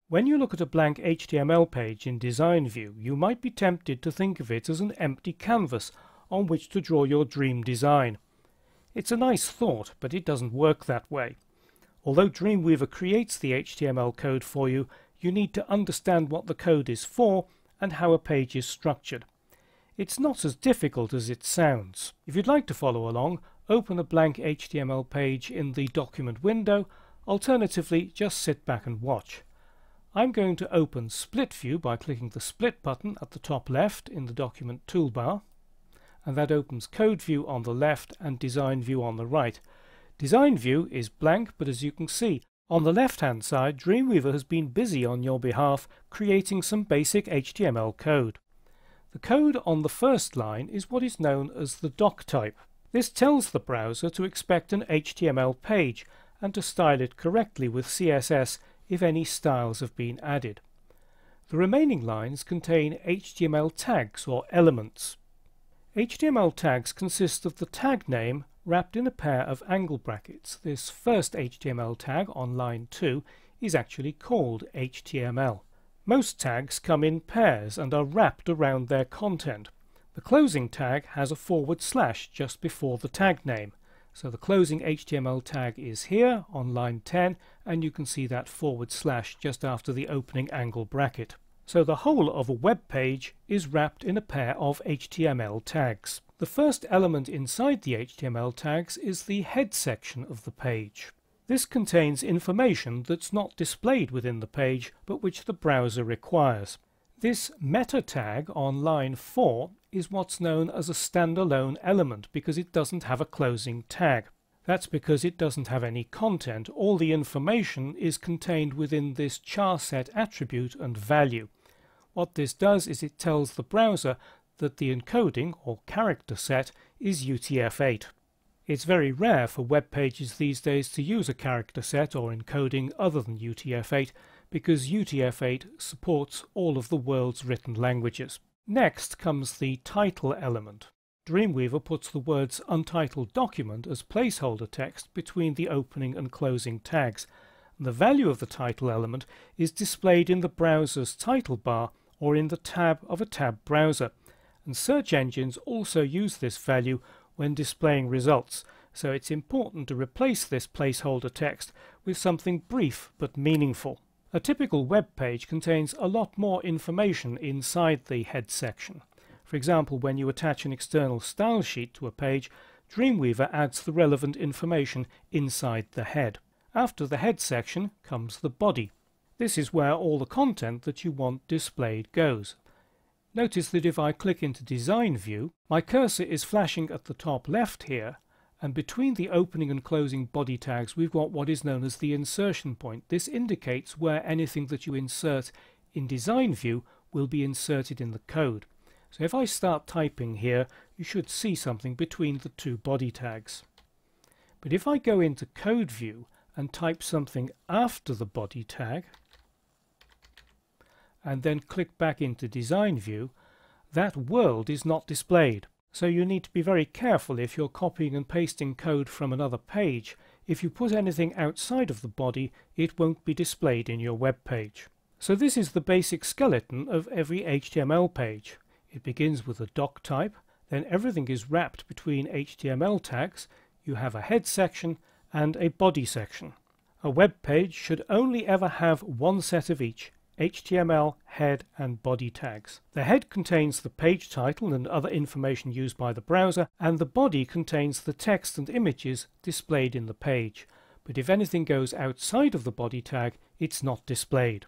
When you look at a blank HTML page in Design View, you might be tempted to think of it as an empty canvas on which to draw your dream design. It's a nice thought, but it doesn't work that way. Although Dreamweaver creates the HTML code for you, you need to understand what the code is for and how a page is structured. It's not as difficult as it sounds. If you'd like to follow along, open a blank HTML page in the document window. Alternatively, just sit back and watch. I'm going to open Split View by clicking the Split button at the top left in the document toolbar, and that opens Code View on the left and Design View on the right. Design View is blank, but as you can see, on the left-hand side, Dreamweaver has been busy on your behalf creating some basic HTML code. The code on the first line is what is known as the doc type. This tells the browser to expect an HTML page and to style it correctly with CSS if any styles have been added. The remaining lines contain HTML tags or elements. HTML tags consist of the tag name wrapped in a pair of angle brackets. This first HTML tag on line 2 is actually called HTML. Most tags come in pairs and are wrapped around their content. The closing tag has a / just before the tag name. So the closing HTML tag is here on line 10, and you can see that / just after the opening angle bracket. So the whole of a web page is wrapped in a pair of HTML tags. The first element inside the HTML tags is the head section of the page. This contains information that's not displayed within the page, but which the browser requires. This meta tag on line 4 is what's known as a standalone element because it doesn't have a closing tag. That's because it doesn't have any content. All the information is contained within this char set attribute and value. What this does is it tells the browser that the encoding or character set is UTF-8. It's very rare for web pages these days to use a character set or encoding other than UTF-8 because UTF-8 supports all of the world's written languages. Next comes the title element. Dreamweaver puts the words untitled document as placeholder text between the opening and closing tags. The value of the title element is displayed in the browser's title bar or in the tab of a tab browser. And search engines also use this value when displaying results, so it's important to replace this placeholder text with something brief but meaningful. A typical web page contains a lot more information inside the head section. For example, when you attach an external style sheet to a page, Dreamweaver adds the relevant information inside the head. After the head section comes the body. This is where all the content that you want displayed goes. Notice that if I click into Design View, my cursor is flashing at the top left here, and between the opening and closing body tags we've got what is known as the insertion point. This indicates where anything that you insert in Design View will be inserted in the code. So if I start typing here, you should see something between the two body tags. But if I go into Code View and type something after the body tag, and then click back into Design View, that world is not displayed. So you need to be very careful if you're copying and pasting code from another page. If you put anything outside of the body, it won't be displayed in your web page. So this is the basic skeleton of every HTML page. It begins with a doc type, then everything is wrapped between HTML tags. You have a head section and a body section. A web page should only ever have one set of each: HTML, head and body tags. The head contains the page title and other information used by the browser, and the body contains the text and images displayed in the page. But if anything goes outside of the body tag, it's not displayed.